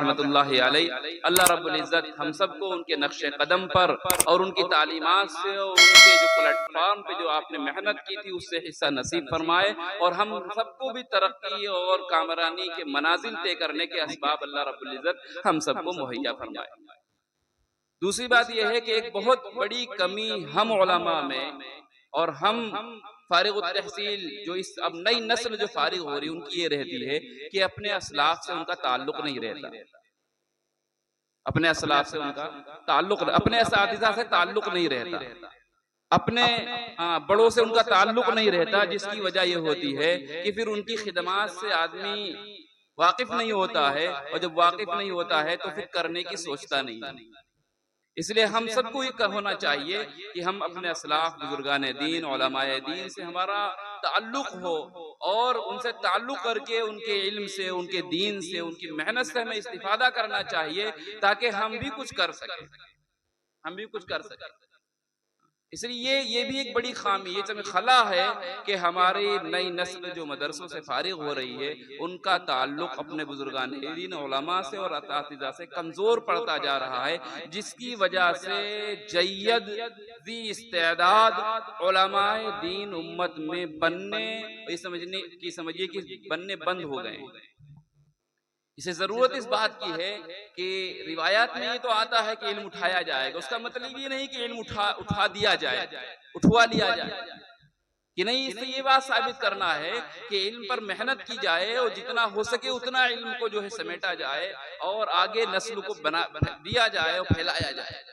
रहमतुल्लाहि अलैह। अल्लाह रब्बुल इज़्ज़त हम सबको उनके नक्शे कदम पर और उनकी तालीमात से और उनके जो प्लेटफॉर्म पे जो आपने मेहनत की थी उससे हिस्सा नसीब फरमाए, और हम सबको भी तरक्की और कामरानी के मनाजिल तय करने के असबाब अल्लाह रब्बुल इज़्ज़त हम सबको मुहैया फरमाए। दूसरी बात यह है कि एक बहुत बड़ी कमी हम उलमा में और हम फारिग तहसील जो इस अब नई नस्ल जो फारिग हो रही है उनकी ये रहती है कि अपने असलाफ से उनका ताल्लुक नहीं रहता, अपने असलाफ से उनका ताल्लुक, अपने असातिज़ा से ताल्लुक नहीं रहता, अपने बड़ों से उनका ताल्लुक नहीं रहता, जिसकी वजह यह होती है कि फिर उनकी खिदमात से आदमी वाकिफ नहीं होता है, और जब वाकिफ नहीं होता है तो फिर करने की सोचता नहीं है। इसलिए हम सबको ये होना चाहिए कि हम अपने असलाफ बुजुर्गान दीन उलमाए दीन से हमारा ताल्लुक हो, और उनसे ताल्लुक करके उनके इल्म से, उनके दीन से, उनकी मेहनत से हमें इस्तिफादा करना चाहिए, ताकि हम भी कुछ कर सकें, हम भी कुछ कर सकें। इसलिए ये भी एक बड़ी खामी, ये सब खला है कि हमारी नई नस्ल जो मदरसों से फारिग हो रही है उनका ताल्लुक अपने बुजुर्गान दीन उलमा से और असातिज़ा से कमजोर पड़ता जा रहा है, जिसकी वजह से जय्यद ज़ी इस्तेदाद उलमाए दीन उम्मत में बनने, ये समझने की समझिए कि बनने बंद हो गए हैं। इसे जरूरत इस बात की है कि रिवायात में ये तो आता है कि इल्म उठाया जाएगा, उसका मतलब ये नहीं कि इल्म उठा दिया जाए, उठवा लिया जाए, कि नहीं। इससे ये बात साबित करना है कि इल्म पर मेहनत की जाए और जितना हो सके उतना इल्म को जो है समेटा जाए और आगे नस्ल को बना दिया जाए और फैलाया जाए।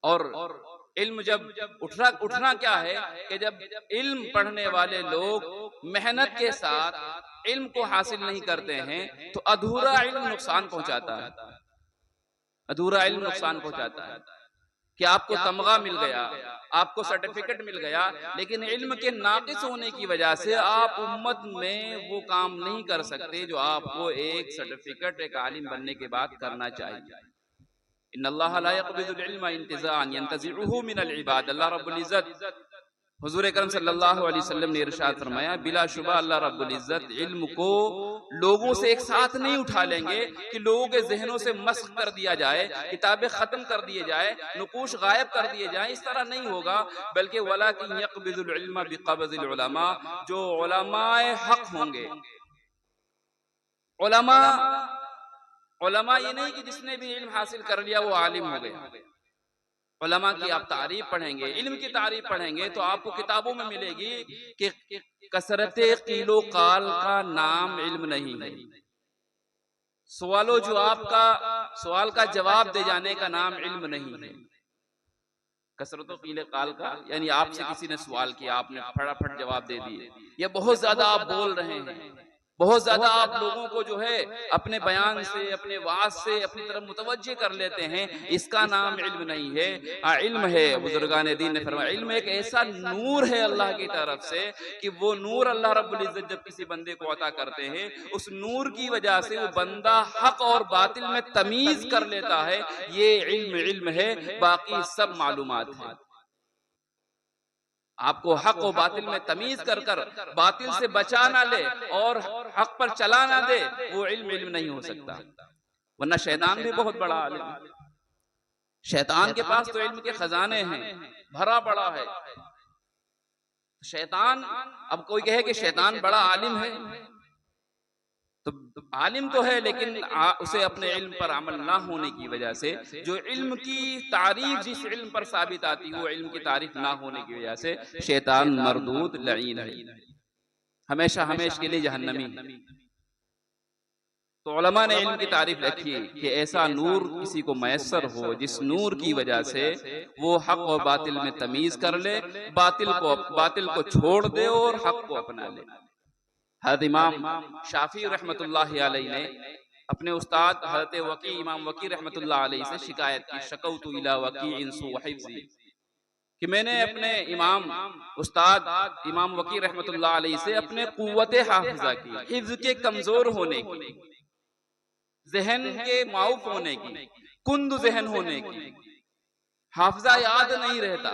और इल्म जब उठना क्या है कि जब इल्म पढ़ने वाले लोग मेहनत के साथ इल्म को हासिल नहीं करते हैं तो अधूरा इल्म नुकसान पहुंचाता है, अधूरा इल्म नुकसान पहुंचाता है। कि आपको तमगा मिल गया, आपको सर्टिफिकेट मिल गया, लेकिन इल्म के नाकिस होने की वजह से आप उम्मत में वो काम नहीं कर सकते जो आपको एक सर्टिफिकेट, एक आलिम बनने के बाद करना चाहिए। इन्नल्लाह ला यक़बिदुल इल्मा इंतिज़ाअन यंतज़िउहु मिनल इबाद। अल्लाह रब्बुल इज़्ज़त, हुज़ूर अकरम सल्लल्लाहु अलैहि वसल्लम ने इरशाद फरमाया, बिलाशुबा अल्लाह रब्बुल इज़्ज़त इल्म को लोगों से एक साथ नहीं उठा लेंगे कि लोगों के ज़हनों से मस्ख कर दिया जाए, किताबें खत्म कर दिए जाए, नुकूश गायब कर दिए जाए, इस तरह नहीं होगा। बल्कि वलाकिन यक़बिदुल इल्मा बिक़ब्ज़िल उलमा, जो उलमाए हक होंगे, उलमा उलमा ये नहीं कि जिसने भी इल्म हासिल कर लिया वो आलिम हो गया। उलमा की आप तारीफ पढ़ेंगे, इल्म की तारीफ पढ़ेंगे तो आपको किताबों में मिलेगी कि कसरते कीलो काल का नाम इल्म नहीं है, सवालो जवाब का, सवाल का जवाब दे जाने का नाम इल्म नहीं है। कसरतो कीले काल का यानी आपसे किसी ने सवाल किया, आपने फटाफट जवाब दे दिए, या बहुत ज्यादा आप बोल रहे हैं, बहुत ज्यादा आप लोगों को जो है अपने बयान से, अपने वाज से अपनी तरफ मुतवज्जे कर लेते हैं, इसका नाम इल्म नहीं है। इल्म है, बुजुर्गान दीन ने फरमाया, इल्म एक ऐसा नूर है अल्लाह की तरफ से कि वो नूर अल्लाह रब्बुल इज्जत जब किसी बंदे को अता करते हैं, उस नूर की वजह से वो बंदा हक और बातिल में तमीज कर लेता है। ये इल्म है, बाकी सब मालूमात है। आपको हक और बातिल में तमीज कर कर बातिल से बचा ना ले और हक पर चला ना दे, वो इल्म नहीं हो सकता। वरना शैतान भी बहुत बड़ा आलिम है, शैतान के पास तो इल्म के खजाने हैं, भरा पड़ा है। शैतान, अब कोई कहे कि शैतान बड़ा आलिम है, तो आलिम तो है लेकिन उसे अपने इल्म पर अमल ना होने की वजह से, जो इल्म की तारीफ जिस इल्म पर साबित आती है वो इल्म की तारीफ ना होने की वजह से शैतान मरदूद लईन है, हमेशा हमेशा के लिए जहन्नमी। तो उलमा ने इल्म की तारीफ रखी कि ऐसा नूर किसी को मैसर हो जिस नूर की वजह से वो हक और बातिल में तमीज कर ले, बातिल को छोड़ दे और हक को अपना ले। हज़रत इमाम शाफी रहमतुल्लाहि अलैहि ने अपने उस्ताद हज़रत वकी इमाम वकी रहमतुल्लाह अलैहि से शिकायत की, शकौतु इला वकीइन सू हिफ्ज़ी, कि मैंने अपने इमाम उस्ताद इमाम वकी रहमतुल्लाह अलैहि से अपने कुव्वत हाफिज़ा की, हिफ्ज़ के कमजोर होने की, ज़हन के माऊफ होने की, कुंद ज़हन होने की, हाफिज़ा याद नहीं रहता,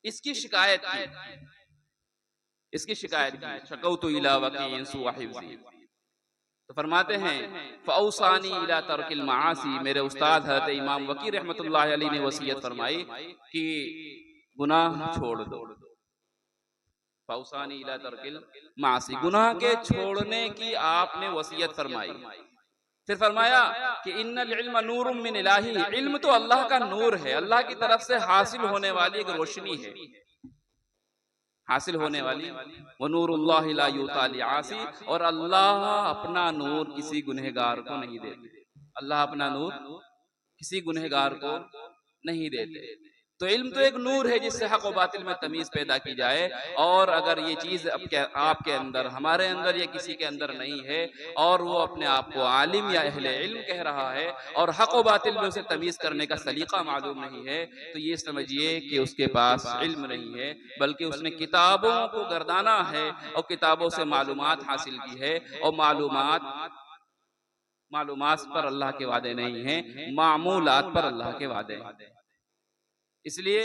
इसकी शिकायत की, शकौतु इला वकीइन सू हिफ्ज़ी। तो फरमाते हैं फ़ौसानी इला तर्किल मासी, मेरे उस्ताद हज़रत इमाम वकी रहमतुल्लाह अलैहि ने वसीयत फरमाई कि गुनाह छोड़ दो। फ़ौसानी इला तर्किल मासी, गुनाह के छोड़ने की आपने वसीयत फरमाई। फिर फरमाया कि इन्नल इल्म नूरुम मिन इलाही, इल्म तो अल्लाह का नूर है, अल्लाह की तरफ से हासिल होने वाली एक रोशनी है, हासिल होने वाली। व नूरुल्लाहि ला युता लिआसी, और अल्लाह अपना नूर किसी गुनहगार को नहीं देते, अल्लाह अपना नूर किसी गुनहगार को नहीं देते। तो इल्म तो एक नूर है जिससे हक व बातिल में तमीज पैदा की जाए, और अगर ये चीज आपके अंदर, हमारे अंदर या किसी के अंदर नहीं है, और वो अपने आप को आलिम या अहले इल्म कह रहा है, और हक व बातिल में उसे तमीज करने का सलीका मालूम नहीं है, तो ये समझिए कि उसके पास इल्म नहीं है, बल्कि उसने किताबों को गर्दाना है और किताबों से मालूमात हासिल की है, और मालूमात पर अल्लाह के वादे नहीं हैं, मामूलात पर अल्लाह के वादे हैं। इसलिए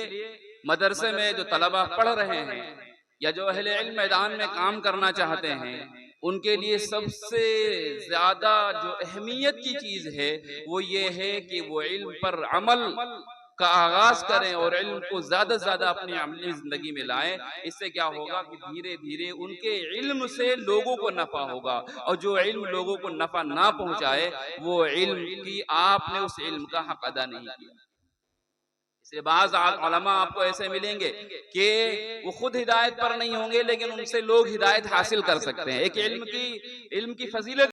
मदरसे में जो तलबा पढ़ रहे हैं या जो अहले इल्म मैदान में काम करना चाहते हैं, उनके लिए सबसे ज्यादा जो अहमियत की चीज है वो ये है कि वो इल्म पर अमल का आगाज करें और इल्म को ज्यादा से ज्यादा अपनी अमली जिंदगी में लाएं। इससे क्या होगा कि धीरे धीरे उनके इल्म से लोगों को नफा होगा, और जो इल्म लोगों को नफा ना पहुंचाए वो इल्म की, आपने उस इल्म का हक अदा नहीं किया। इसलिए बाज़ उलमा आपको ऐसे मिलेंगे कि वो खुद हिदायत पर नहीं होंगे, लेकिन उनसे लोग हिदायत हासिल कर सकते हैं। एक इल्म की फजीलत